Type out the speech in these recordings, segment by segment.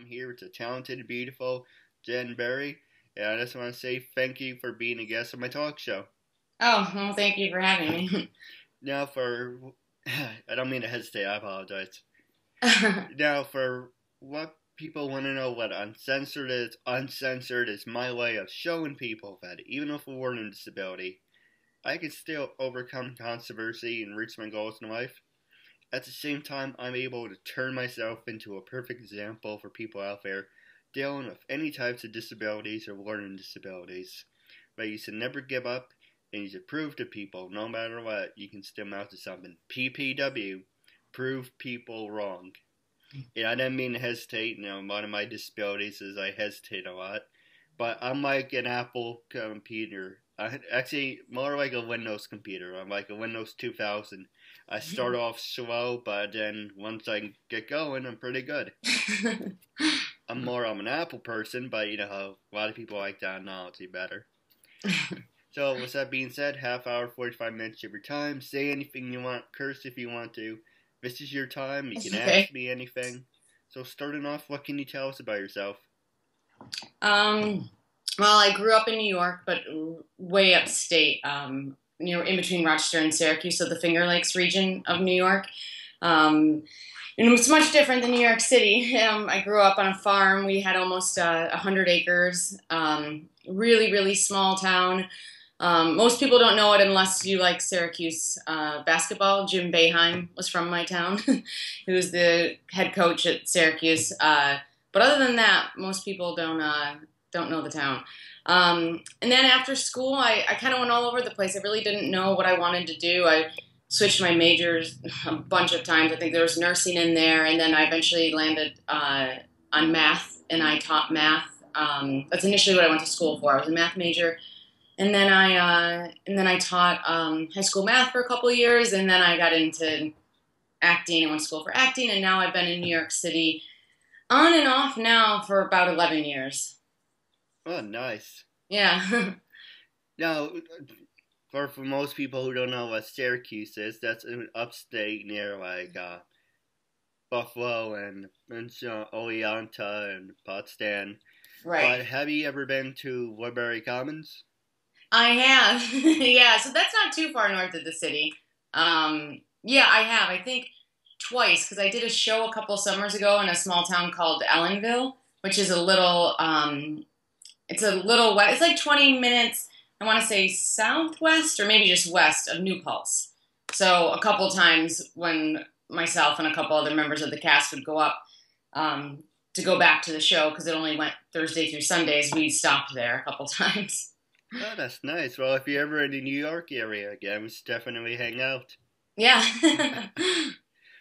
I'm here with the talented, beautiful Jen Burry, and I just want to say thank you for being a guest on my talk show. Oh, well, thank you for having me. Now, I don't mean to hesitate, I apologize. Now, for what people want to know what uncensored is my way of showing people that even with a learning disability, I can still overcome controversy and reach my goals in life. At the same time, I'm able to turn myself into a perfect example for people out there dealing with any types of disabilities or learning disabilities. But you should never give up, and you should prove to people, no matter what, you can still mount to something. PPW, prove people wrong. And I didn't mean to hesitate. One of my disabilities is I hesitate a lot. But I'm like an Apple computer. Actually, more like a Windows computer. I'm like a Windows 2000. I start off slow, but then once I get going, I'm pretty good. I'm more of an Apple person, but you know how a lot of people like technology better. So, with that being said, half hour, 45 minutes of your time. Say anything you want, curse if you want to. This is your time. You can ask me anything. So, starting off, what can you tell us about yourself? Well, I grew up in New York, but way upstate, in between Rochester and Syracuse, so the Finger Lakes region of New York. It's much different than New York City. I grew up on a farm. We had almost 100 acres. Really, really small town. Most people don't know it unless you like Syracuse basketball. Jim Boeheim was from my town. He was the head coach at Syracuse. But other than that, most people don't know the town. And then after school, I kind of went all over the place. I really didn't know what I wanted to do. I switched my majors a bunch of times. I think there was nursing in there, and then I eventually landed on math, and I taught math. That's initially what I went to school for. I was a math major, and then I taught high school math for a couple of years, and then I got into acting and went to school for acting, and now I've been in New York City on and off now for about 11 years. Oh, nice. Yeah. Now, for most people who don't know what Syracuse is, that's an upstate near like Buffalo and Oneonta and Potsdam. Right. But have you ever been to Woodbury Commons? I have. Yeah, so that's not too far north of the city. Yeah, I have. I think twice, because I did a show a couple summers ago in a small town called Ellenville, which is a little, it's like 20 minutes, I want to say southwest or maybe just west of New Paltz. So a couple times when myself and a couple other members of the cast would go up to go back to the show, because it only went Thursday through Sundays, we stopped there a couple times. Oh, that's nice. Well, if you're ever in the New York area again, we should definitely hang out. Yeah.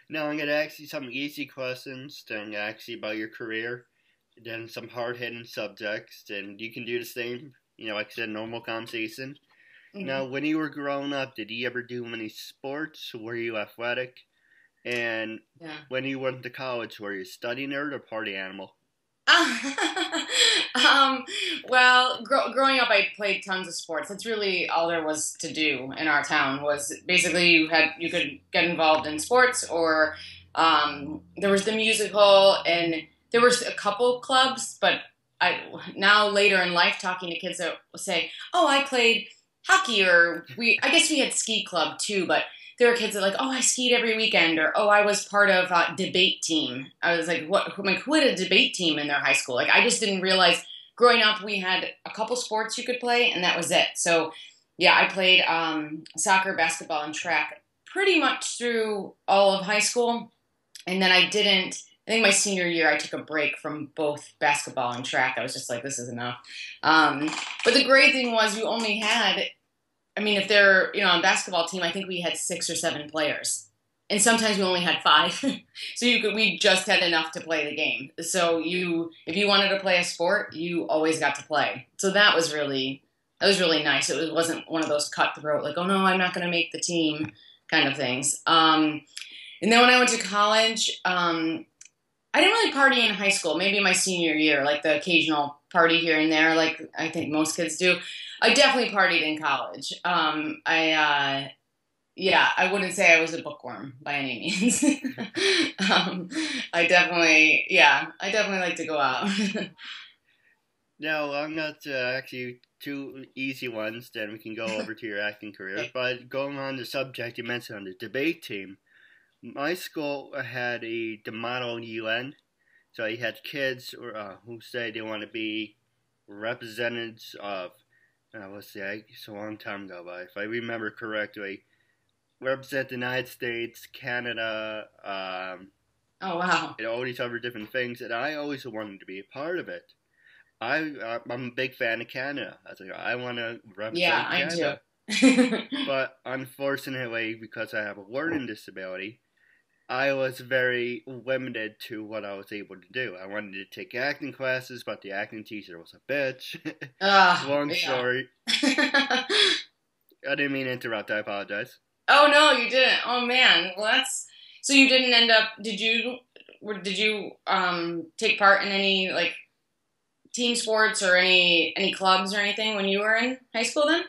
Now, I'm going to ask you some easy questions, then ask you about your career, then some hard-hitting subjects, and you can do the same, like I said, normal conversation. Mm-hmm. Now, when you were growing up, did you ever do any sports? Were you athletic? And when you went to college, were you a study nerd or party animal? Well, growing up, I played tons of sports. That's really all there was to do in our town. Was basically you could get involved in sports, or there was the musical, and there was a couple clubs. But now later in life, talking to kids that will say, "Oh, I played hockey," or I guess we had ski club too, but. There were kids that like, oh, I skied every weekend, or oh, I was part of a debate team. I was like, what? I'm like, who had a debate team in their high school? Like, I just didn't realize. Growing up, we had a couple sports you could play, and that was it. So, yeah, I played soccer, basketball, and track pretty much through all of high school, and then I didn't. I think my senior year, I took a break from both basketball and track. I was just like, this is enough. But the great thing was, you only had. I mean, if they're, on a basketball team, I think we had 6 or 7 players. And sometimes we only had 5. So we just had enough to play the game. So if you wanted to play a sport, you always got to play. So that was really nice. It wasn't one of those cutthroat, like, oh no, I'm not going to make the team kind of things. And then when I went to college, I didn't really party in high school, maybe my senior year, like the occasional party here and there, like I think most kids do. I definitely partied in college. yeah, I wouldn't say I was a bookworm by any means. I definitely like to go out. Now, I'm not actually two easy ones, then we can go over to your acting career. Okay. But going on the subject you mentioned on the debate team, my school had the model UN. So you had kids who say they want to be representatives of, let's see, it's a long time ago, but if I remember correctly, represent the United States, Canada, Oh wow. and all these other different things, and I always wanted to be a part of it. I'm a big fan of Canada. I was like, I want to Yeah, represent I do. Canada. But unfortunately, because I have a learning disability, I was very limited to what I was able to do. I wanted to take acting classes, but the acting teacher was a bitch. Long Yeah. story. I didn't mean to interrupt. I apologize. Oh no, you didn't. Oh man. Well, that's so you didn't end up. Did you take part in any like team sports or any clubs or anything when you were in high school then?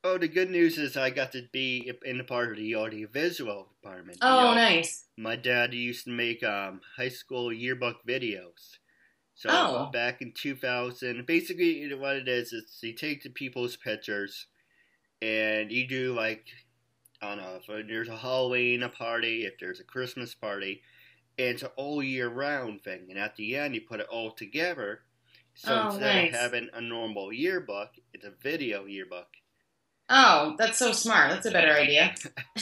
Oh, the good news is I got to be in the part of the audiovisual department. Oh, nice. My dad used to make high school yearbook videos. So Oh. back in 2000, basically what it is you take the people's pictures and you do like, I don't know, if there's a Halloween party, if there's a Christmas party, and it's an all year round thing. And at the end, you put it all together. So Oh, instead of nice. having a normal yearbook, it's a video yearbook. Oh, that's so smart. That's a better idea.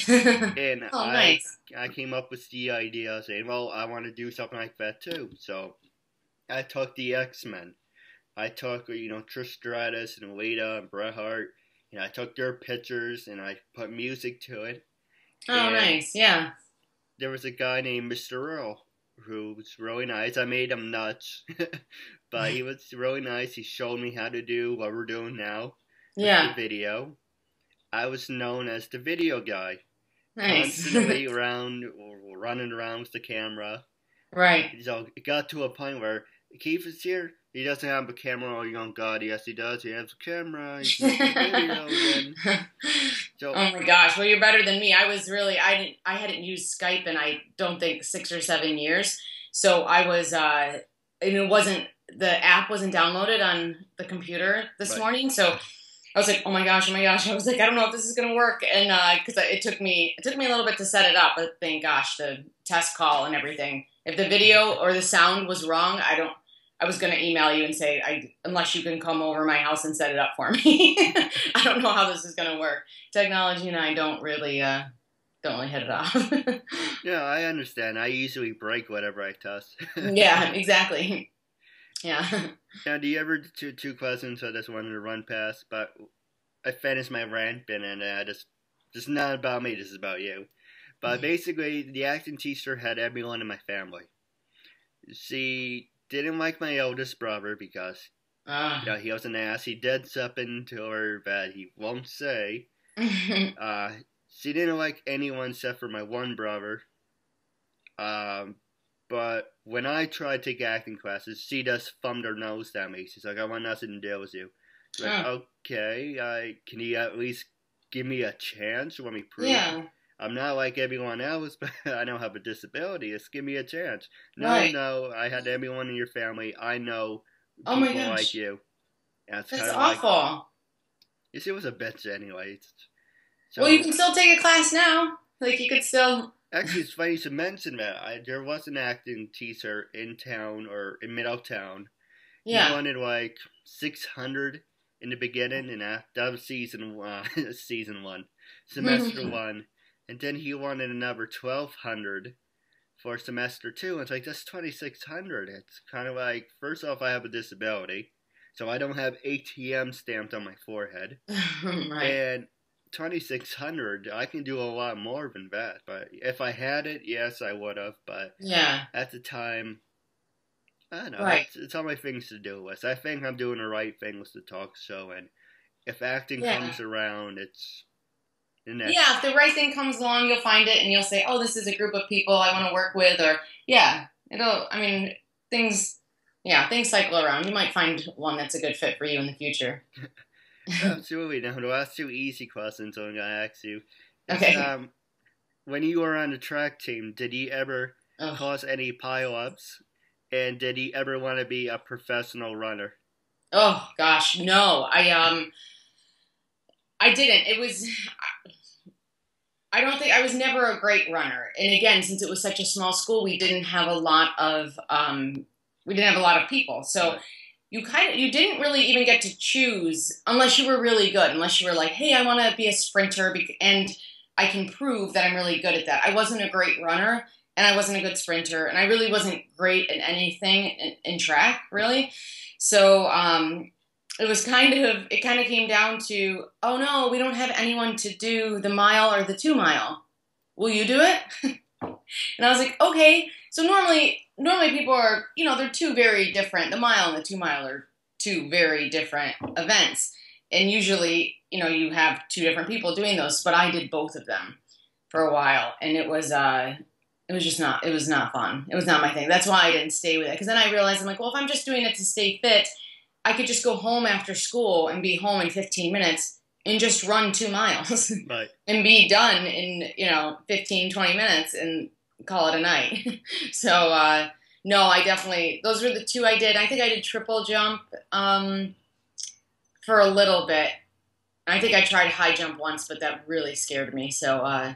And Oh, nice. I came up with the idea saying, well, I want to do something like that too. So I took the X-Men. I took, Trish Stratus and Lita and Bret Hart, and I took their pictures and I put music to it. Oh, And nice. Yeah. there was a guy named Mr. Earl who was really nice. I made him nuts, but he was really nice. He showed me how to do what we're doing now with the Yeah. video. I was known as the video guy, Nice. constantly around, running around with the camera. Right. So it got to a point where Keith is here. He doesn't have a camera. Oh, God, yes, he does. He has a camera. He's making video again. So, oh my gosh. Well, you're better than me. I hadn't used Skype in I don't think 6 or 7 years. So I was, and the app wasn't downloaded on the computer this right. morning. So I was like, oh my gosh. I was like, I don't know if this is going to work. And, cause it took me a little bit to set it up, but thank gosh, the test call and everything. If the video or the sound was wrong, I was going to email you and say, unless you can come over my house and set it up for me. I don't know how this is going to work. Technology and I don't really hit it off. yeah, I understand. I usually break whatever I touch. Yeah, exactly. Yeah. Now, do you ever two questions? I just wanted to run past, but I finished my rant, and just not about me. This is about you. But basically, the acting teacher had everyone in my family. She didn't like my oldest brother because he was an ass. He did something to her that he won't say. She didn't like anyone except for my one brother. But when I tried to take acting classes, she just thumbed her nose at me. She's like, I want nothing to do with you. Like, okay, can you at least give me a chance? Let me prove I'm not like everyone else, but I don't have a disability. Just give me a chance. No, I had everyone in your family. I know people like you. That's awful. She was a bitch anyway. So, well, you can still take a class now. Like, you could still... Actually, it's funny to mention that. There was an acting teacher in town, or in Middletown. Yeah. He wanted, 600 in the beginning, and that was season one, semester one. And then he wanted another 1,200 for semester 2. And it's like, that's 2,600. It's kind of like, first off, I have a disability, so I don't have ATM stamped on my forehead. Right. And 2,600, I can do a lot more than that. But if I had it, yes, I would have. But at the time, I don't know. Right. It's all my things to do with. I think I'm doing the right thing with the talk show. And if acting comes around, it's... Yeah, if the right thing comes along, you'll find it and you'll say, oh, this is a group of people I want to work with, or, things cycle around. You might find one that's a good fit for you in the future. Absolutely. Now, the last two easy questions I'm gonna ask you is, Okay. when you were on the track team, did you ever Oh, cause any pileups? And did you ever want to be a professional runner? oh gosh, no. I didn't. It was I don't think I was never a great runner. And again, since it was such a small school, we didn't have a lot of people. So Right. you didn't really even get to choose unless you were really good, unless you were like, hey, I want to be a sprinter and I can prove that I'm really good at that. I wasn't a great runner and I wasn't a good sprinter and I really wasn't great at anything in track, really. So it kind of came down to, oh no, we don't have anyone to do the mile or the 2 mile. Will you do it? And I was like, okay. So normally people are, they're two very different. The mile and the 2 mile are two very different events. And usually, you have two different people doing those, but I did both of them for a while. And it was it was not fun. It was not my thing. That's why I didn't stay with it. Cause then I realized I'm like, well, if I'm just doing it to stay fit, I could just go home after school and be home in 15 minutes and just run 2 miles Right. and be done in, 15, 20 minutes and call it a night. So, no, those were the two I did. I think I did triple jump for a little bit. I think I tried high jump once, but that really scared me. So,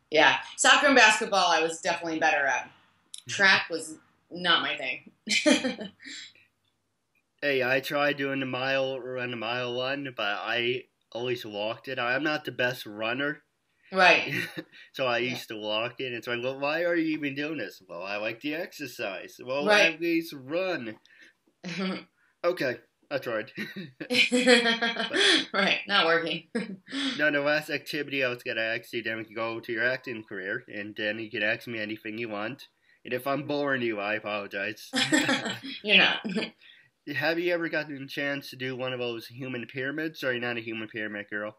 yeah, soccer and basketball I was definitely better at. Track was not my thing. Hey, I tried doing the mile run, the mile one, but I always walked it. I'm not the best runner, Right. so I Yeah. used to walk it. It's like, well, why are you even doing this? Well, I like the exercise. Well, Right. at least run. Okay, I tried. Right. Not working. Now, the last activity I was gonna ask you, then we can go to your acting career, and then you can ask me anything you want. And if I'm boring you, I apologize. You're not. Have you ever gotten a chance to do one of those human pyramids, or are you not a human pyramid girl?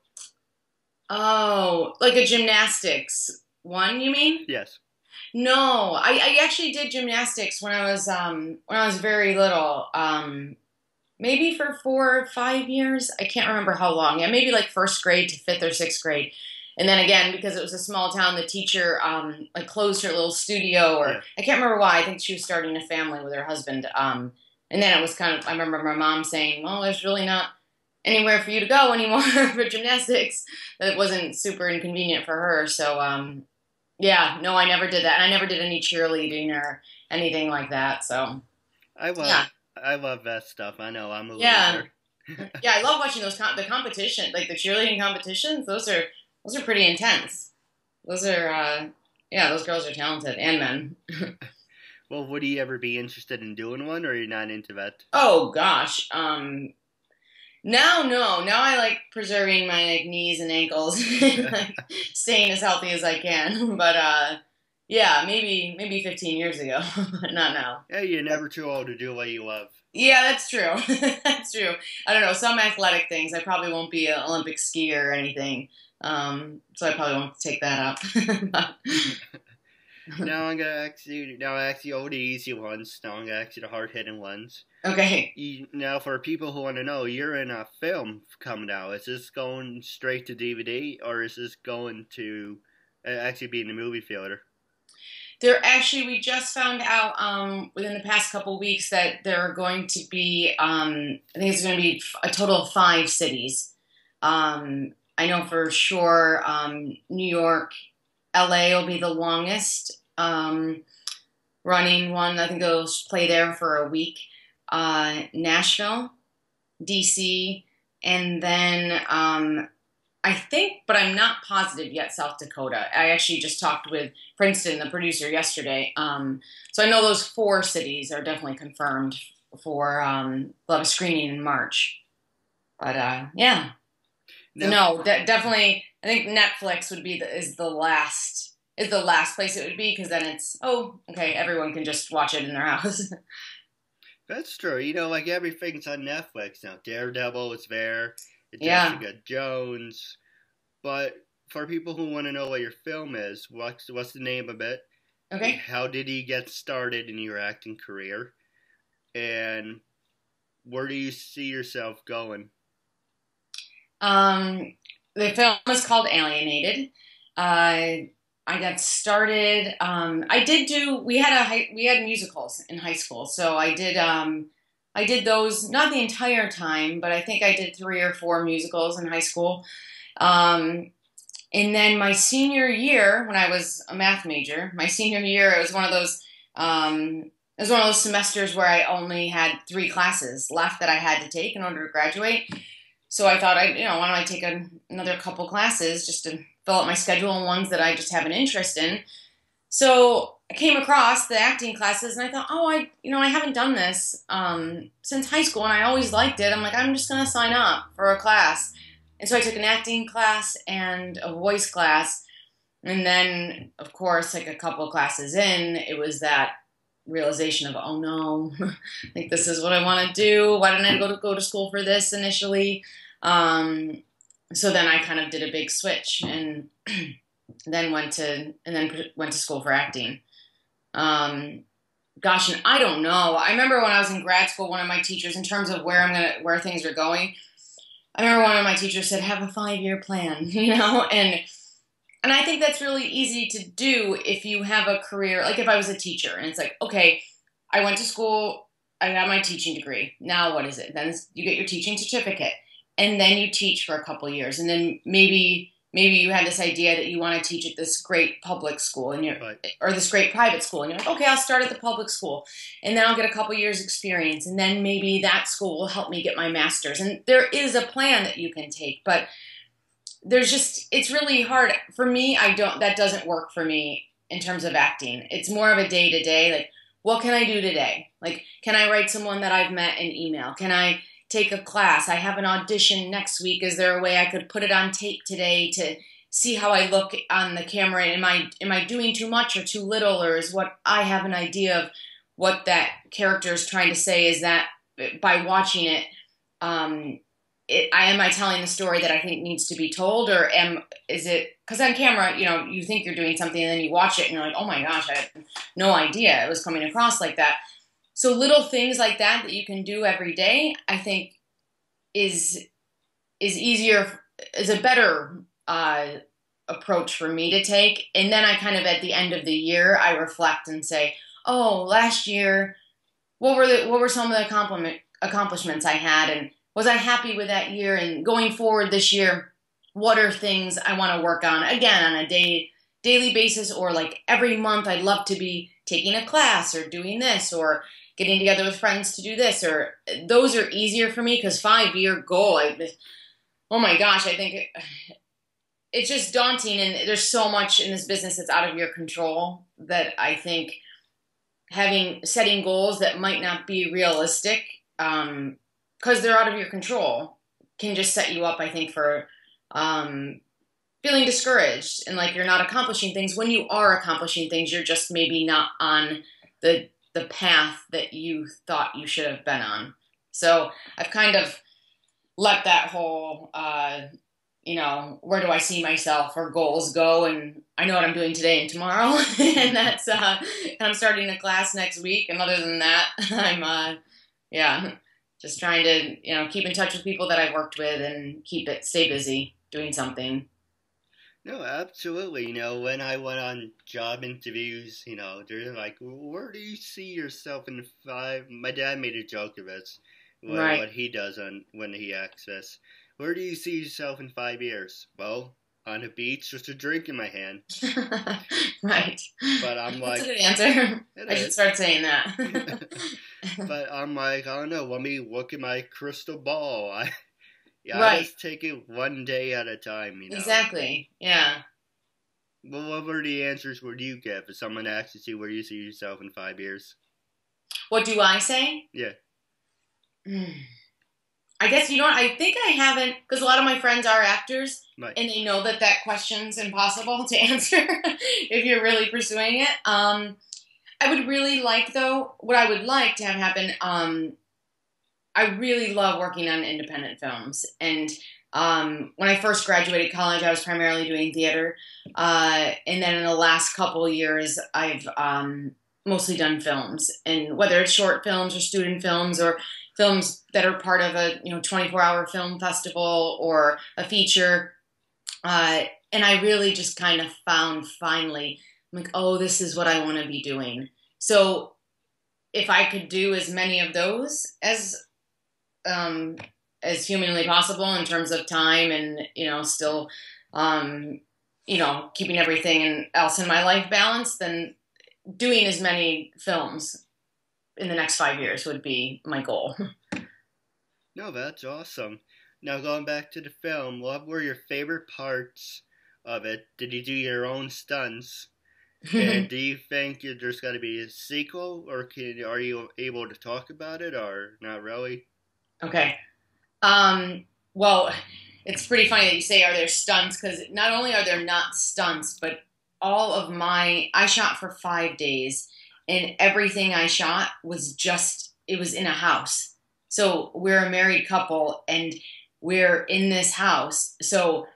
Oh, like a gymnastics one, you mean? Yes. No, I actually did gymnastics when I was very little. Maybe for 4 or 5 years. I can't remember how long. Yeah, maybe like first grade to fifth or sixth grade. And then again, because it was a small town, the teacher like closed her little studio, or Yeah. I can't remember why. I think she was starting a family with her husband. And then it was I remember my mom saying, "Well, there's really not anywhere for you to go anymore for gymnastics." That wasn't super inconvenient for her. So yeah, no, I never did that, and I never did any cheerleading or anything like that. So I yeah, love I love that stuff. I know I'm a yeah. loser. Yeah, I love watching the competition, like the cheerleading competitions. Those are pretty intense. Those are yeah, those girls are talented and men. Well, would you ever be interested in doing one, or are you not into that? Oh gosh, now no, now I like preserving my like knees and ankles, and, like staying as healthy as I can. But yeah, maybe 15 years ago, but not now. Yeah, you're never too old to do what you love. Yeah, that's true. That's true. I don't know. Some athletic things, I probably won't be an Olympic skier or anything. So I probably won't take that up. Now I'm gonna ask you. Now I ask you all the easy ones. Now I'm gonna ask you the hard hitting ones. Okay. Now, for people who want to know, you're in a film coming out. Is this going straight to DVD, or is this going to actually be in the movie theater? We just found out within the past couple weeks that there are going to be, I think it's going to be a total of 5 cities. I know for sure New York, LA will be the longest running one. I think they'll play there for a week. Nashville, DC, and then I think, but I'm not positive yet, South Dakota. I actually just talked with Princeton, the producer, yesterday. So I know those 4 cities are definitely confirmed for we'll have a screening in March. But yeah. So Now, no, definitely. I think Netflix would be is the last place it would be, because then it's okay, everyone can just watch it in their house. that's true. Like everything's on Netflix now. Daredevil is there. Yeah. Jessica Jones. But for people who want to know what your film is, what's the name of it? Okay. How did you get started in your acting career? And where do you see yourself going? Um, the film was called Alienated. I got started. I did do. We had musicals in high school, so I did those not the entire time, but I think I did 3 or 4 musicals in high school. Um, and then my senior year, when I was a math major, my senior year, it was one of those. It was one of those semesters where I only had 3 classes left that I had to take in order to graduate. So I thought, why don't I take another couple classes just to fill out my schedule and ones that I just have an interest in. So I came across the acting classes and I thought, I haven't done this since high school and I always liked it. I'm like, I'm just going to sign up for a class. And so I took an acting class and a voice class. And then, of course, like a couple of classes in, it was that realization of, oh no, like this is what I want to do. Why didn't I go to school for this initially? So then I kind of did a big switch and then went to school for acting. Gosh, and I don't know. I remember when I was in grad school, one of my teachers, in terms of where things are going, I remember one of my teachers said, have a 5-year plan, and I think that's really easy to do if you have a career, like if I was a teacher and it's like, okay, I went to school, I got my teaching degree. Now what is it? Then you get your teaching certificate and then you teach for a couple years. And then maybe you have this idea that you want to teach at this great public school or this great private school. And you're like, okay, I'll start at the public school and then I'll get a couple years experience. And then maybe that school will help me get my master's. And there is a plan that you can take, but it's really hard for me. That doesn't work for me in terms of acting. It's more of a day to day. Like, what can I do today? Like, can I write someone that I've met an email? Can I take a class? I have an audition next week. Is there a way I could put it on tape today to see how I look on the camera? Am I doing too much or too little? Or is what I have an idea of what that character is trying to say? Is that by watching it, am I telling the story that I think needs to be told, or is it because on camera, you think you're doing something and then you watch it and you're like, oh my gosh, I had no idea it was coming across like that. So little things like that you can do every day, I think is easier, is a better approach for me to take. And then I kind of at the end of the year, I reflect and say, oh, last year, what were some of the accomplishments I had, and was I happy with that year? And going forward this year, what are things I want to work on? Again, on a daily basis, or like every month, I'd love to be taking a class or doing this or getting together with friends to do this. Or those are easier for me because 5-year goal, oh my gosh, I think it's just daunting. And there's so much in this business that's out of your control that I think setting goals that might not be realistic, because they're out of your control, can just set you up, I think, for feeling discouraged and like you're not accomplishing things. When you are accomplishing things, you're just maybe not on the path that you thought you should have been on. So I've kind of let that whole, where do I see myself or goals go? And I know what I'm doing today and tomorrow. And that's, and I'm starting a class next week. And other than that, I'm, just trying to, keep in touch with people that I've worked with and stay busy doing something. No, absolutely. When I went on job interviews, they're like, where do you see yourself in 5? My dad made a joke of this, what he does when he asks us, where do you see yourself in 5 years? Well, on a beach with a drink in my hand. Right. But I'm like... That's a good answer. I should start saying that. But I'm like, I don't know, let me look at my crystal ball. I just take it one day at a time, Exactly, yeah. Well, what were the answers would you give if someone asks you where do you see yourself in 5 years? What do I say? Yeah. I guess, I think I haven't, because a lot of my friends are actors, right, and they know that question's impossible to answer if you're really pursuing it. I would really like, though, what I would like to have happen, I really love working on independent films. And when I first graduated college, I was primarily doing theater. And then in the last couple of years, I've mostly done films. And whether it's short films or student films or films that are part of a 24-hour film festival or a feature. And I really just kind of found finally, I'm like, oh, this is what I want to be doing. So if I could do as many of those as humanly possible in terms of time and, still, keeping everything else in my life balanced, then doing as many films in the next 5 years would be my goal. No, that's awesome. Now, going back to the film, what were your favorite parts of it? Did you do your own stunts? And do you think there's got to be a sequel, or are you able to talk about it, or not really? Okay. Well, it's pretty funny that you say, are there stunts? Because not only are there not stunts, but I shot for 5 days, and everything I shot was it was in a house. So we're a married couple, and we're in this house. So,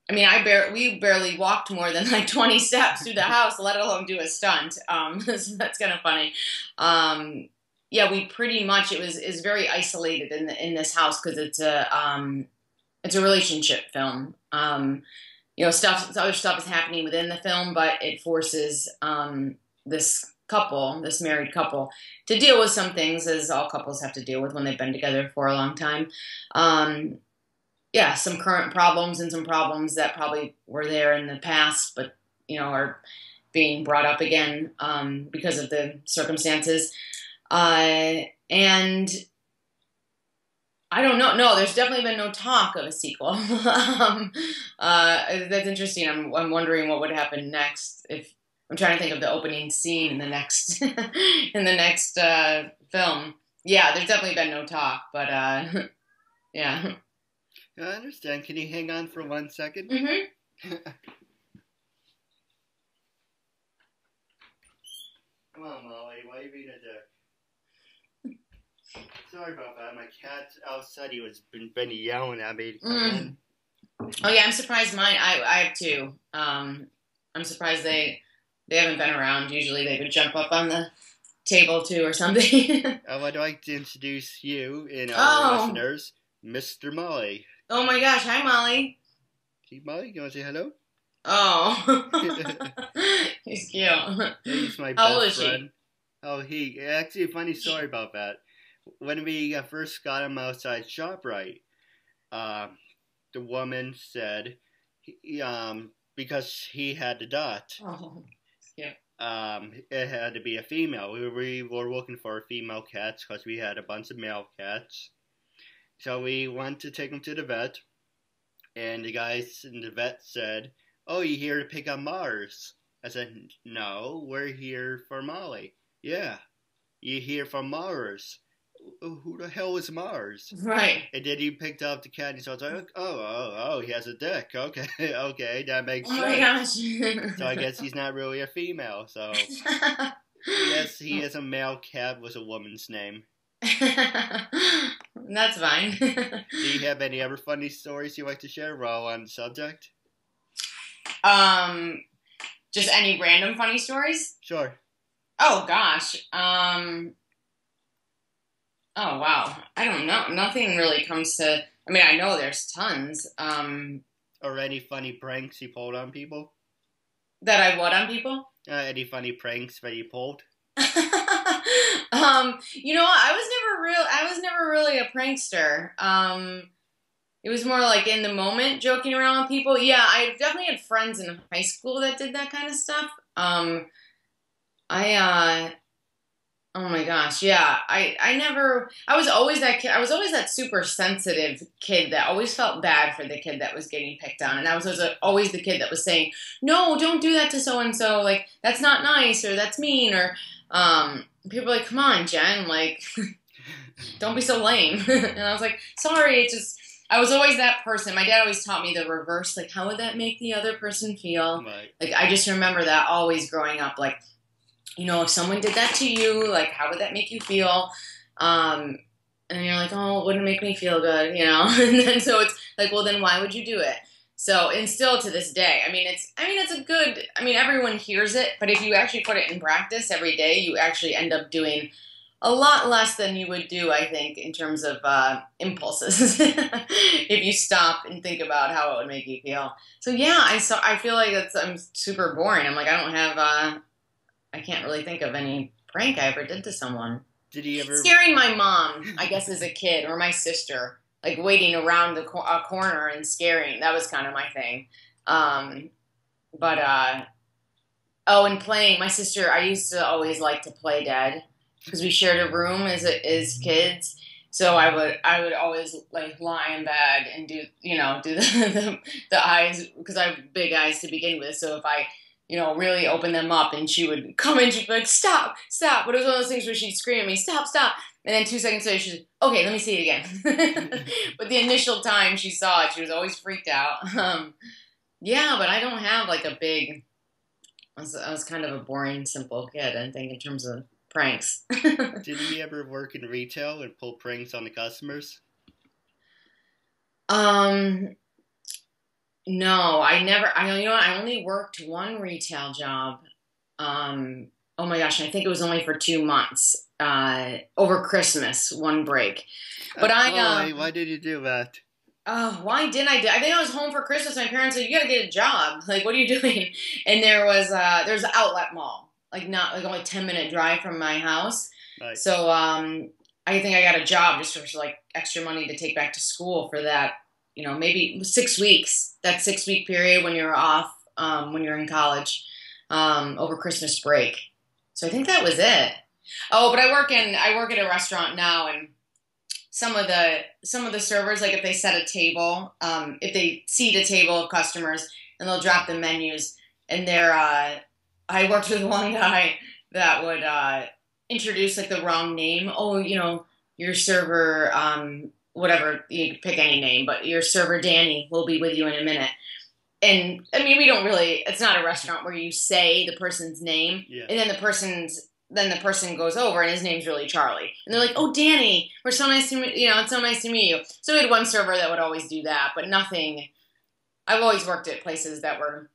I mean, we barely walked more than like 20 steps through the house, let alone do a stunt. So that's kind of funny. Yeah, we pretty much, is very isolated in this house because it's a relationship film. Other stuff is happening within the film, but it forces this married couple, to deal with some things, as all couples have to deal with when they've been together for a long time. Some current problems and some problems that probably were there in the past, but are being brought up again because of the circumstances. And I don't know. No, there's definitely been no talk of a sequel. That's interesting. I'm wondering what would happen next. If I'm trying to think of the opening scene in the next film. Yeah, there's definitely been no talk, but yeah. I understand. Can you hang on for 1 second? Mm-hmm. Come on, Molly. Why are you being a dick? Sorry about that. My cat's outside. He was been yelling at me to come in. Oh yeah, I'm surprised mine. I have two. I'm surprised they haven't been around. Usually they would jump up on the table too or something. I'd like to introduce you and our listeners, Mr. Molly. Oh my gosh, hi Molly. Hey Molly, you want to say hello? Oh, he's cute. He's my How best old is friend. Actually, a funny story about that. When we first got him outside ShopRite, the woman said, because he had the dot, it had to be a female. We were looking for female cats because we had a bunch of male cats. So we went to take him to the vet, and the guys in the vet said, "Oh, you here to pick up Mars?" I said, "No, we're here for Molly." "Yeah, you here for Mars?" "Who the hell is Mars?" Right. And then he picked up the cat, and so I was like, oh, he has a dick. Okay, okay, that makes sense. Oh my gosh. So I guess he's not really a female, so yes, he is a male cat with a woman's name. That's fine. Do you have any other funny stories you'd like to share while on the subject? Just any random funny stories? Sure. Oh gosh. Oh wow. I don't know. Nothing really comes to. I mean, I know there's tons. Or any funny pranks you pulled on people? That I what on people? Any funny pranks that you pulled? I was never really a prankster. It was more like in the moment, joking around with people. Yeah, I definitely had friends in high school that did that kind of stuff. Oh my gosh, yeah. I was always that kid. I was always that super sensitive kid that always felt bad for the kid that was getting picked on. And I was always the kid that was saying, "No, don't do that to so-and-so. Like, that's not nice, or that's mean," or, people are like, "Come on, Jen, like, don't be so lame." And I was like, sorry, I was always that person. My dad always taught me the reverse, like, how would that make the other person feel? Right. Like, I just remember that always growing up, like, if someone did that to you, like, how would that make you feel? And you're like, oh, it wouldn't make me feel good, And then so it's like, well, then why would you do it? So, and still to this day, everyone hears it, but if you actually put it in practice every day, you actually end up doing a lot less than you would do, I think, in terms of impulses. If you stop and think about how it would make you feel. So yeah, I feel like I'm super boring. I'm like, I don't have I can't really think of any prank I ever did to someone. Did he ever Scaring my mom, I guess, as a kid, or my sister, like waiting around a corner and scaring. That was kind of my thing. But oh, and playing. My sister, I used to always like to play dead because we shared a room as kids. So I would always like lie in bed and do the eyes, because I have big eyes to begin with. So if I really open them up, and she would come in, she'd be like, stop. But it was one of those things where she'd scream at me, stop. And then 2 seconds later, she's okay, let me see it again. But the initial time she saw it, she was always freaked out. Yeah, but I don't have like a big, I was kind of a boring, simple kid, I think, in terms of pranks. Did he ever work in retail and pull pranks on the customers? No, I never. I only worked one retail job. Oh my gosh, I think it was only for 2 months. Over Christmas, one break. But why did you do that? Oh, why didn't I do? I think I was home for Christmas. My parents said, "You gotta get a job. Like, what are you doing?" And there's an outlet mall, like not like only 10-minute drive from my house. Right. So I think I got a job just for like extra money to take back to school for that. Maybe 6 weeks. That 6-week period when you're off, when you're in college, over Christmas break. So I think that was it. Oh, but I work at a restaurant now, and some of the servers, like if they set a table, if they seat a table of customers, and they'll drop the menus, and I worked with one guy that would introduce like the wrong name. Oh, your server, whatever, you can pick any name, but your server Danny will be with you in a minute. And I mean, it's not a restaurant where you say the person's name, yeah. And then the person goes over and his name's really Charlie. And they're like, "Oh, Danny, we're so nice to meet it's so nice to meet you." So we had one server that would always do that, but nothing. I've always worked at places that were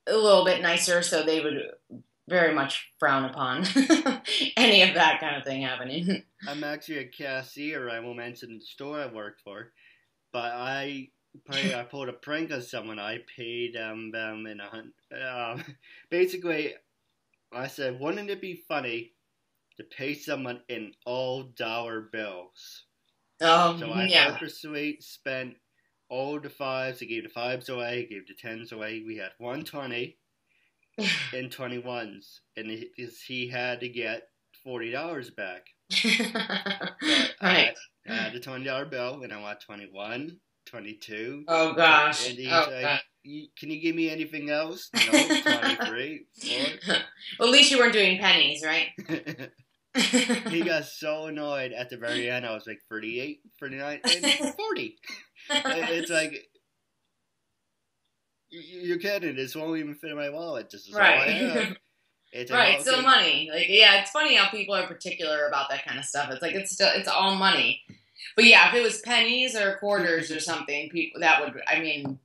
a little bit nicer, so they would very much frown upon any of that kind of thing happening. I'm actually a cashier. I won't mention the store I worked for, but I pulled a prank on someone. I paid them basically, I said, wouldn't it be funny to pay someone in all dollar bills? Oh, so I yeah. purposely spent all the fives. I gave the fives away. I gave the tens away. We had 120 and 21s, and he had to get $40 back. Right. I had a $20 bill, and I want 21, 22. Oh gosh. And he's like, "Can you give me anything else?" No, 23, 4. Well, at least you weren't doing pennies, right? He got so annoyed at the very end. I was like 38, 39, and 40. It's like, you're kidding. This won't even fit in my wallet. This is right. all I have. It's right, still money. Like, yeah, it's funny how people are particular about that kind of stuff. It's like it's all money. But yeah, if it was pennies or quarters or something, people that would. I mean,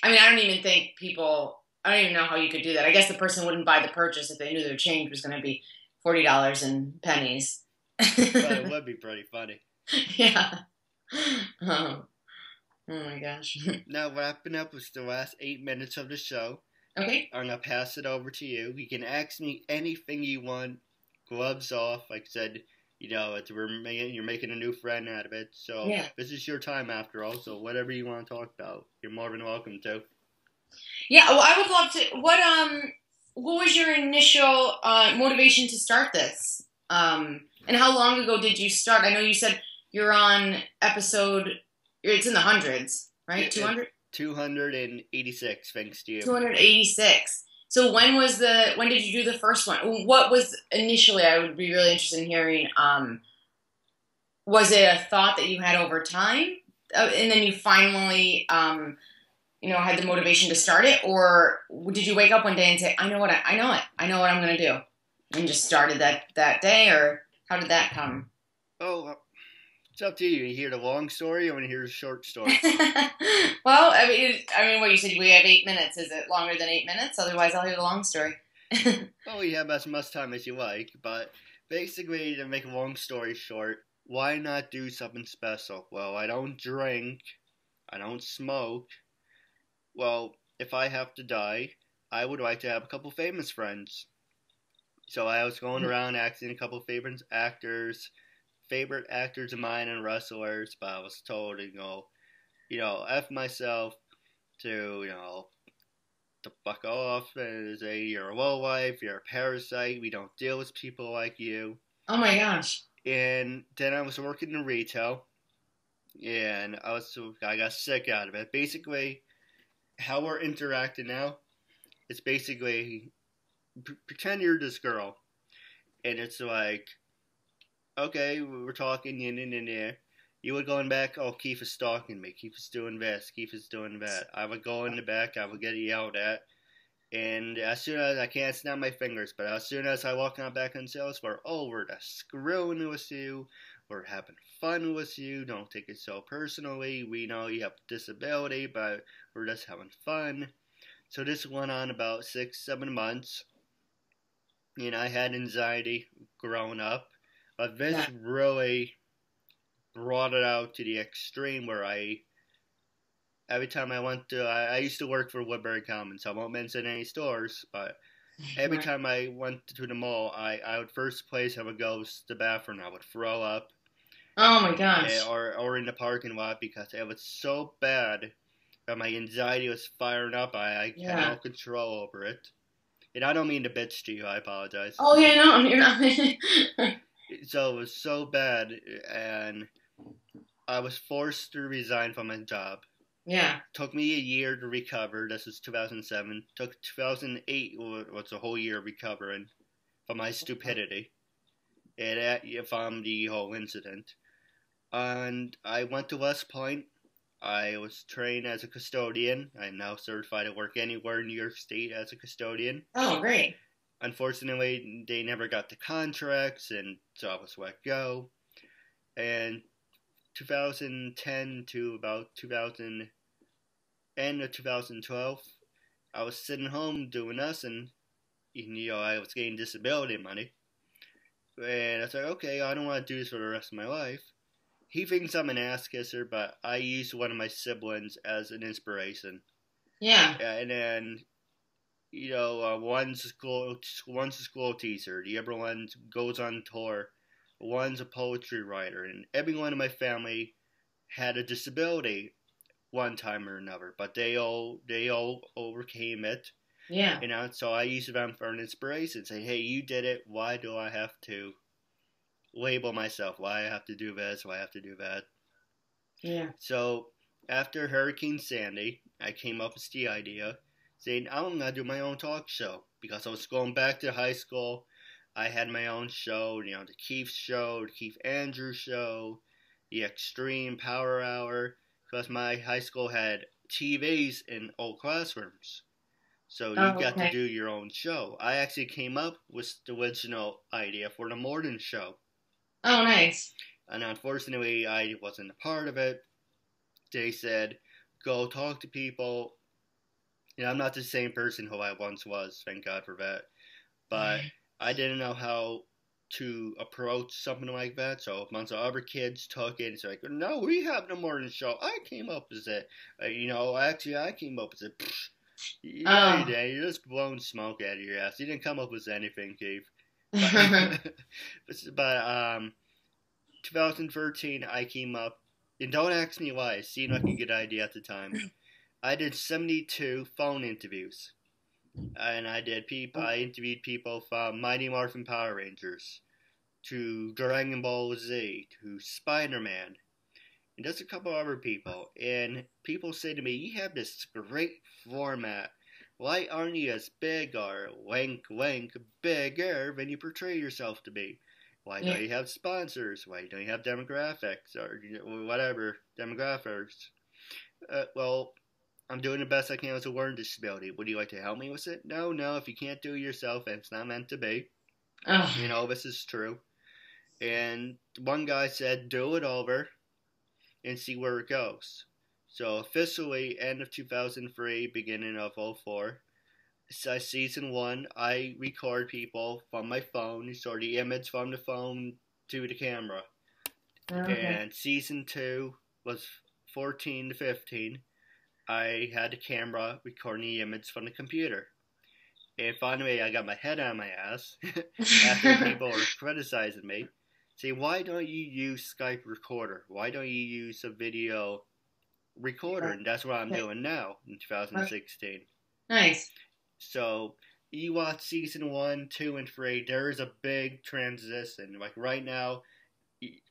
I don't even think people. I don't even know how you could do that. I guess the person wouldn't buy the purchase if they knew their change was going to be $40 in pennies. But it would be pretty funny. Yeah. Oh my gosh. Now, wrapping up with the last 8 minutes of the show. Okay. I'm going to pass it over to you. You can ask me anything you want. Gloves off. Like I said, you're making a new friend out of it. So yeah. This is your time after all. So whatever you want to talk about, you're more than welcome to. Yeah, well, I would love to. What was your initial motivation to start this? And how long ago did you start? I know you said you're on episode. It's in the hundreds, right? 200. 286, thanks to you. 286. So when did you do the first one? What was initially, I would be really interested in hearing, was it a thought that you had over time? And then you finally, had the motivation to start it? Or did you wake up one day and say, I know what I'm going to do? And just started that day? Or how did that come? Oh, it's up to you. You hear the long story or want to hear the short story? Well, I mean, what you said, we have 8 minutes. Is it longer than 8 minutes? Otherwise, I'll hear the long story. Well, you have as much time as you like. But Basically, to make a long story short, why not do something special? Well, I don't drink, I don't smoke. Well, if I have to die, I would like to have a couple famous friends. So I was going around asking a couple favorite actors of mine and wrestlers, but I was told, F myself to, to fuck off and say you're a lowlife, you're a parasite, we don't deal with people like you. Oh my gosh. And then I was working in retail, and I got sick out of it. Basically, how we're interacting now, it's basically pretend you're this girl, and it's like, okay, we're talking, yeah. You would go in back, oh, Keith is stalking me, Keith is doing this, Keith is doing that. I would go in the back, I would get yelled at, and as soon as I can't snap my fingers, but as soon as I walk out back on sales floor, oh, we're just screwing with you, we're having fun with you, don't take it so personally, we know you have a disability, but we're just having fun. So this went on about 6-7 months. I had anxiety growing up, but this really brought it out to the extreme where every time I used to work for Woodbury Commons, so I won't mention any stores, but every time I went to the mall, I would first place I would go to the bathroom, I would throw up. Oh my gosh. Or in the parking lot because it was so bad that my anxiety was firing up, I had no control over it. And I don't mean to bitch to you, I apologize. Oh yeah, no, you're not. So it was so bad, and I was forced to resign from my job. Yeah. Took me a year to recover. This was 2007. Took 2008 was a whole year recovering from my stupidity and from the whole incident. And I went to West Point. I was trained as a custodian. I'm now certified to work anywhere in New York State as a custodian. Oh, great. Unfortunately, they never got the contracts, and so I was let go. And 2010 to about end of 2012, I was sitting home doing nothing. I was getting disability money. And I was like, okay, I don't want to do this for the rest of my life. He thinks I'm an ass kisser, but I used one of my siblings as an inspiration. Yeah. And then, one's a school teacher, the other one goes on tour, one's a poetry writer, and everyone in my family had a disability one time or another, but they all overcame it. Yeah. So I used them for an inspiration. Say, hey, you did it. Why do I have to label myself? Why I have to do this? Why I have to do that? Yeah. So after Hurricane Sandy, I came up with the idea saying I'm gonna do my own talk show because I was going back to high school. I had my own show, the Keith show, the Keith Andrew show, the Extreme Power Hour, because my high school had TVs in old classrooms. So you got to do your own show. I actually came up with the original idea for the morning show. Oh, nice. And unfortunately, I wasn't a part of it. They said, go talk to people. I'm not the same person who I once was, thank God for that. But I didn't know how to approach something like that, so a bunch of other kids took it. It's like, no, we have the morning show. I came up with it. Actually, I came up with it. You did. You're just blowing smoke out of your ass. You didn't come up with anything, Keith. But 2013, I came up, and don't ask me why. It seemed like a good idea at the time. I did 72 phone interviews. And I interviewed people from Mighty Morphin Power Rangers to Dragon Ball Z to Spider-Man and just a couple other people. And people say to me, you have this great format. Why aren't you as big or wink wink bigger than you portray yourself to be? Why don't you have sponsors? Why don't you have demographics or whatever demographics? Well, I'm doing the best I can with a learning disability. Would you like to help me with it? No. If you can't do it yourself, it's not meant to be. This is true. And one guy said, do it over and see where it goes. So officially, end of 2003, beginning of 2004, So season 1, I record people from my phone, so the image from the phone to the camera. Okay. And season 2 was 14 to 15. I had the camera recording the image from the computer. And finally, I got my head on my ass after people were criticizing me. Say, why don't you use Skype Recorder? Why don't you use a video recorder? And that's what I'm doing now in 2016. Nice. So you watch season 1, 2, and 3. There is a big transition. Like right now,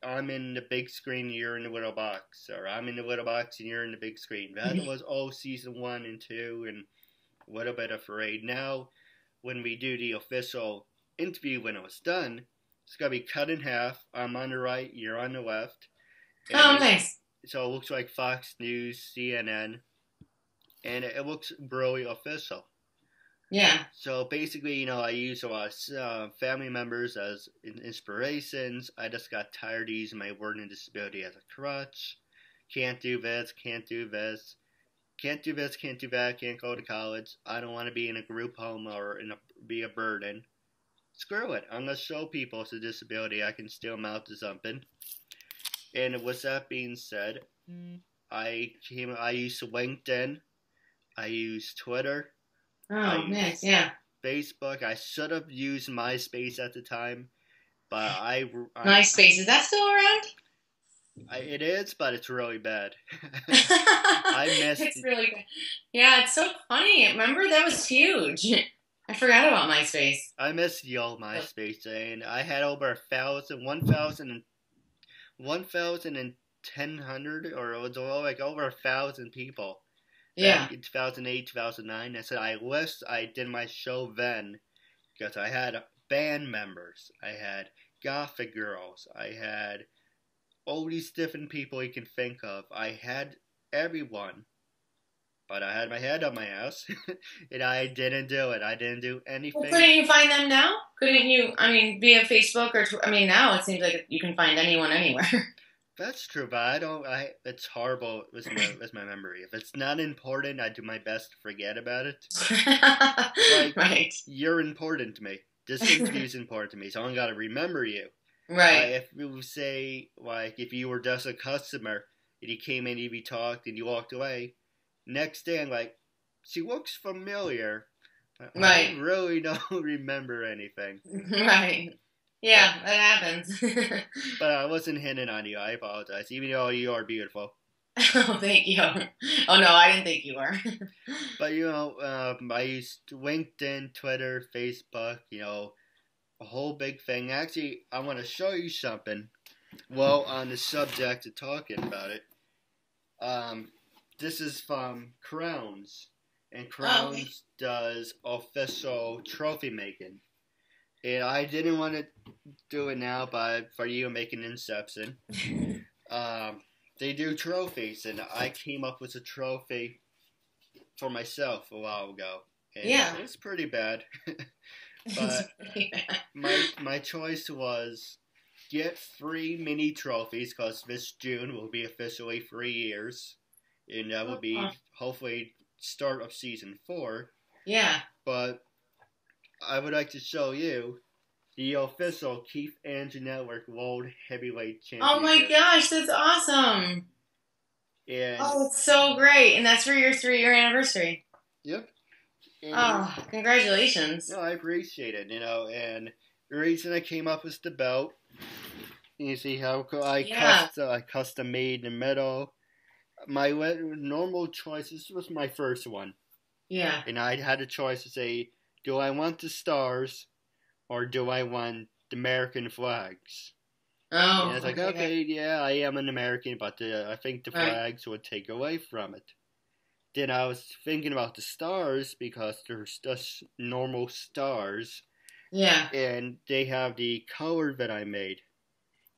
I'm in the big screen, you're in the little box, or I'm in the little box and you're in the big screen. That was all season 1 and 2, and a little bit of 3. Now, when we do the official interview when it was done, it's gonna be cut in half. I'm on the right, you're on the left. Oh, nice. So it looks like Fox News, CNN, and it looks really official. Yeah. So basically, I use a lot of family members as inspirations. I just got tired of using my learning disability as a crutch. Can't do this, can't do this. Can't do this, can't do that, can't go to college. I don't want to be in a group home or be a burden. Screw it. I'm going to show people with a disability I can still mount to something. And with that being said, I used LinkedIn. I used Twitter. Oh, nice, yeah. Facebook. I should have used MySpace at the time, but MySpace, is that still around? It is, but it's really bad. I missed. It's really good. Yeah, it's so funny. Remember, that was huge. I forgot about MySpace. I missed the old MySpace, and I had over 1,100, or it was like over 1,000 people. Yeah. In 2008, 2009. I said I wish I did my show then, because I had band members, I had gothic girls, I had all these different people you can think of. I had everyone, but I had my head on my ass, and I didn't do it. I didn't do anything. Well, couldn't you find them now? Couldn't you, via Facebook or, now it seems like you can find anyone anywhere. That's true, but it's horrible with my memory. If it's not important, I do my best to forget about it. Right. You're important to me. This interview is important to me, so I gotta remember you. Right. If you say, if you were just a customer, and you came in, you talked, and you walked away, next day I'm like, she looks familiar. Right. I really don't remember anything. Right. Yeah, that happens. But I wasn't hitting on you. I apologize. Even though you are beautiful. Oh, thank you. Oh, no, I didn't think you were. But, I used LinkedIn, Twitter, Facebook, a whole big thing. Actually, I want to show you something. Well, on the subject of talking about it. This is from Crowns. And Crowns does official trophy making. And I didn't want to do it now, but for you, make an inception. They do trophies, and I came up with a trophy for myself a while ago. And yeah. It's pretty bad. But my choice was get 3 mini trophies, because this June will be officially 3 years. And that will be, hopefully, start of season 4. Yeah. But I would like to show you the official KeithAndrewNetWork World Heavyweight Championship. Oh my gosh, that's awesome! And it's so great, and that's for your 3-year anniversary. Yep. And congratulations! No, I appreciate it. And the reason I came up with the belt, you see how I custom made the medal. My normal choice. This was my first one. Yeah. And I had a choice to say, do I want the stars, or do I want the American flags? Oh, and I was like, okay, yeah, I am an American, but I think the flags would take away from it. Then I was thinking about the stars, because they're just normal stars. Yeah. And they have the color that I made.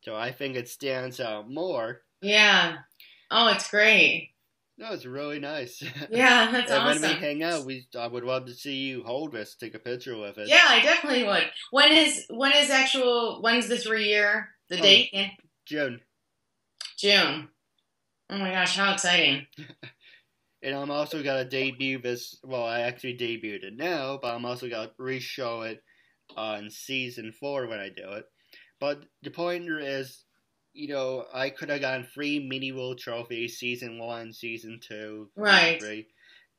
So I think it stands out more. Yeah. Oh, it's great. No, it's really nice. Yeah, that's awesome. And when we hang out, I would love to see you hold this, take a picture with it. Yeah, I definitely would. When's the 3-year, the date? June. June. Oh my gosh, how exciting. And I'm also going to debut this. Well, I actually debuted it now, but I'm also going to re-show it on season 4 when I do it. But the point is, I could have gotten 3 mini world trophies, season 1, season 2, Right. season 3.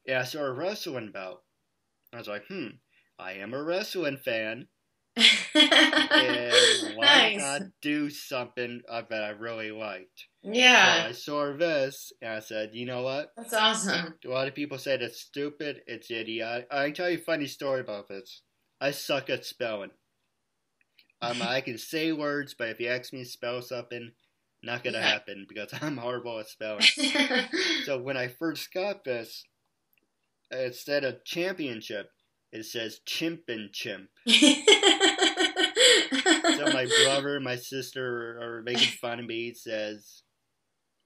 And I saw a wrestling belt. I was like, I am a wrestling fan. And why not do something that I really liked? Yeah. So I saw this, and I said, you know what? That's awesome. A lot of people say that's stupid. It's idiot. I can tell you a funny story about this. I suck at spelling. I can say words, but if you ask me to spell something, not gonna happen because I'm horrible at spelling. So when I first got this, instead of championship, it says chimp and chimp. So my brother and my sister are making fun of me. It says,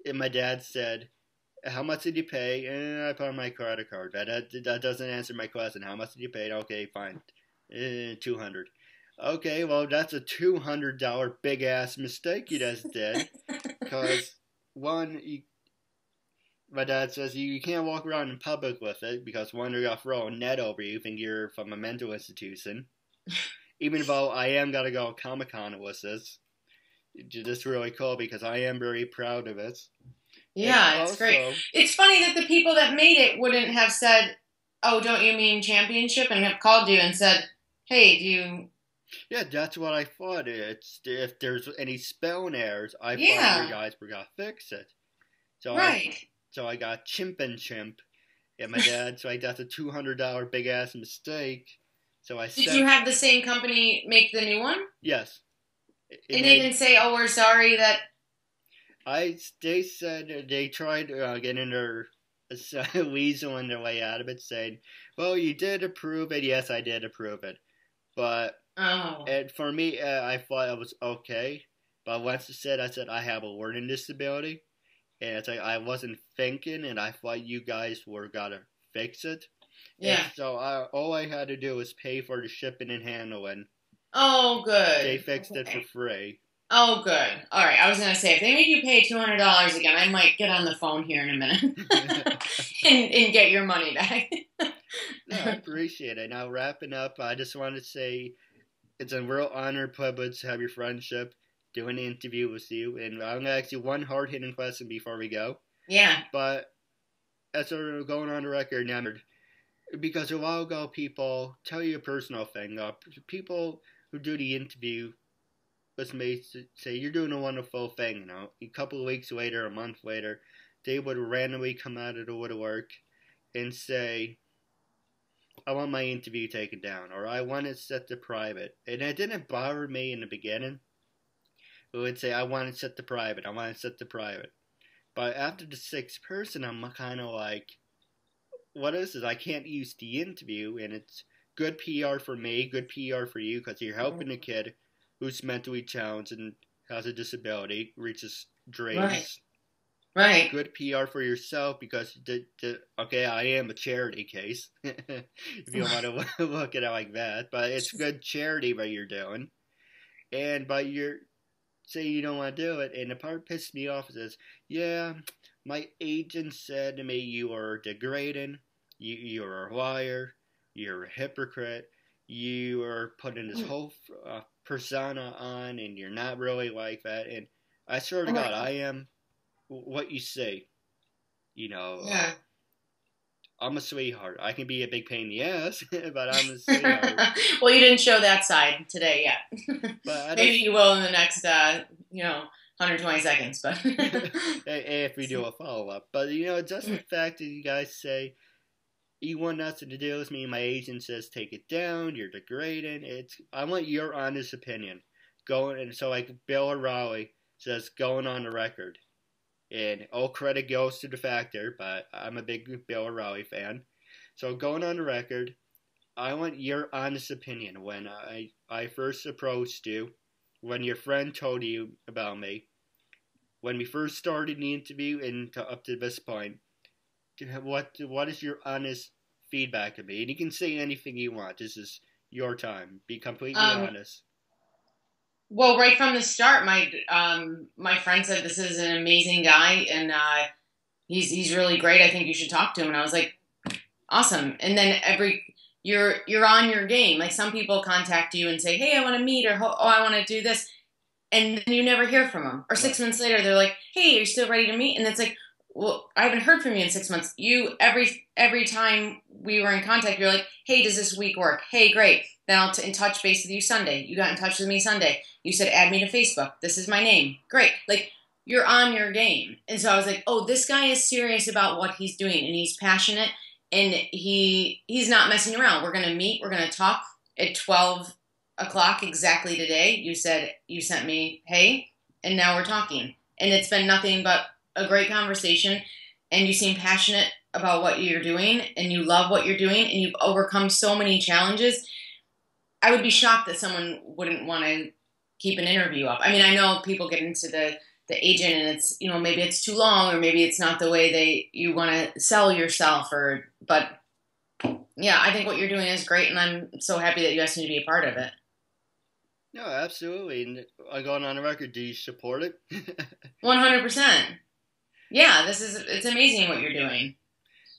and my dad said, how much did you pay? And I put on my credit card. That doesn't answer my question. How much did you pay? Okay, fine. $200. Okay, well, that's a $200 big-ass mistake you just did. Because, one, my dad says you can't walk around in public with it because, one, they're going to throw a net over you, think you're from a mental institution. Even though I am going to go Comic-Con with this. It's really cool because I am very proud of it. Yeah, it's great. It's funny that the people that made it wouldn't have said, oh, don't you mean championship? And have called you and said, hey, do you... Yeah, that's what I thought. It's if there's any spelling errors, I thought you guys were going to fix it. So I got chimp and chimp. And my dad's like, that's a $200 big-ass mistake. So I said... Did you have the same company make the new one? Yes. And they didn't say, oh, we're sorry that... They said they tried getting their weaseling their way out of it, saying, well, you did approve it. Yes, I did approve it. But for me, I thought it was okay. But once I said I have a learning disability. And it's like I wasn't thinking, and I thought you guys were going to fix it. Yeah. And so all I had to do was pay for the shipping and handling. Oh, good. They fixed it for free. Oh, good. All right. I was going to say, if they make you pay $200 again, I might get on the phone here in a minute and get your money back. No, I appreciate it. Now, wrapping up, I just want to say it's a real honor, privilege to have your friendship, do an interview with you. And I'm going to ask you one hard-hitting question before we go. Yeah. But as we're going on the record now, because a while ago, people tell you a personal thing. People who do the interview may say, you're doing a wonderful thing, A couple of weeks later, a month later, they would randomly come out of the woodwork and say, I want my interview taken down, or I want it set to private. And it didn't bother me in the beginning. It would say, I want it set to private, I want it set to private. But after the 6th person, I'm kind of like, what is this? I can't use the interview, and it's good PR for me, good PR for you, because you're helping a kid who's mentally challenged and has a disability, reaches dreams. Right. Good PR for yourself because, okay, I am a charity case, if you want to look at it like that. But it's good charity that you're doing. But you're saying you don't want to do it. And the part pissed me off is, yeah, my agent said to me, you are degrading, you're a liar, you're a hypocrite, you are putting this whole persona on, and you're not really like that. And I swear to God, I am what you say. Yeah. I'm a sweetheart. I can be a big pain in the ass, but I'm a sweetheart. Well, you didn't show that side today yet. But maybe you will in the next, 120 seconds. But if we do a follow-up. But, just the fact that you guys say, you want nothing to do with me, my agent says take it down, you're degrading. I want your honest opinion. So like Bill O'Reilly says, going on the record. And all credit goes to the factor, but I'm a big Bill O'Reilly fan. So going on the record, I want your honest opinion. When I first approached you, when your friend told you about me, when we first started the interview and up to this point, what is your honest feedback of me? And you can say anything you want. This is your time. Be completely honest. Well, right from the start, my friend said this is an amazing guy, and he's really great. I think you should talk to him. And I was like, awesome. And then you're on your game. Like some people contact you and say, hey, I want to meet, or oh, I want to do this. And then you never hear from them. Or 6 months later, they're like, hey, are you still ready to meet? And it's like, well, I haven't heard from you in 6 months. You, every time we were in contact, you're like, hey, does this week work? Hey, great. Then I'll in touch base with you Sunday. You got in touch with me Sunday. You said, add me to Facebook. This is my name. Great. Like, you're on your game. And so I was like, oh, this guy is serious about what he's doing, and he's passionate, and he's not messing around. We're going to meet. We're going to talk at 12 o'clock exactly today. You said, you sent me, hey, and now we're talking. And it's been nothing but a great conversation, and you seem passionate about what you're doing, and you love what you're doing, and you've overcome so many challenges. I would be shocked that someone wouldn't want to keep an interview up. I mean, I know people get into the agent, and it's, you know, maybe it's too long, or maybe it's not the way you want to sell yourself, but yeah, I think what you're doing is great, and I'm so happy that you asked me to be a part of it. No, absolutely. And I going on the record, do you support it? 100%. Yeah, it's amazing what you're doing.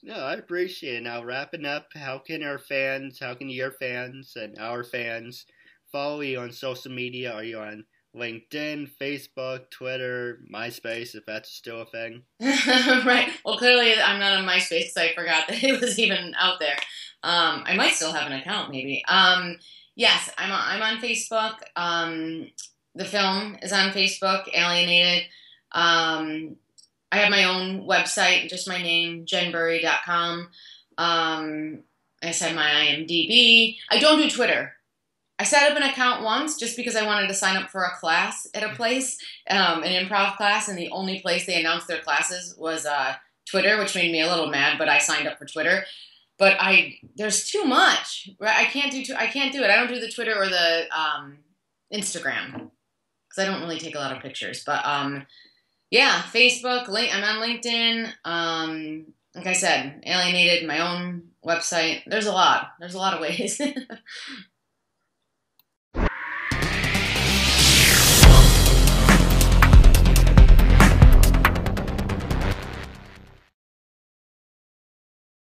No, I appreciate it. Now, wrapping up, how can your fans and our fans follow you on social media? Are you on LinkedIn, Facebook, Twitter, MySpace, if that's still a thing? Right. Well, clearly I'm not on MySpace because I forgot that it was even out there. I might still have an account, maybe. Yes, I'm on Facebook. The film is on Facebook, Alienated. I have my own website, just my name, jenburry.com. I said my IMDb. I don't do Twitter. I set up an account once just because I wanted to sign up for a class at a place, an improv class, and the only place they announced their classes was Twitter, which made me a little mad, but I signed up for Twitter. But there's too much. Right? I can't do it. I don't do the Twitter or the Instagram because I don't really take a lot of pictures. But yeah, Facebook, I'm on LinkedIn. Like I said, Alienated, my own website. There's a lot of ways.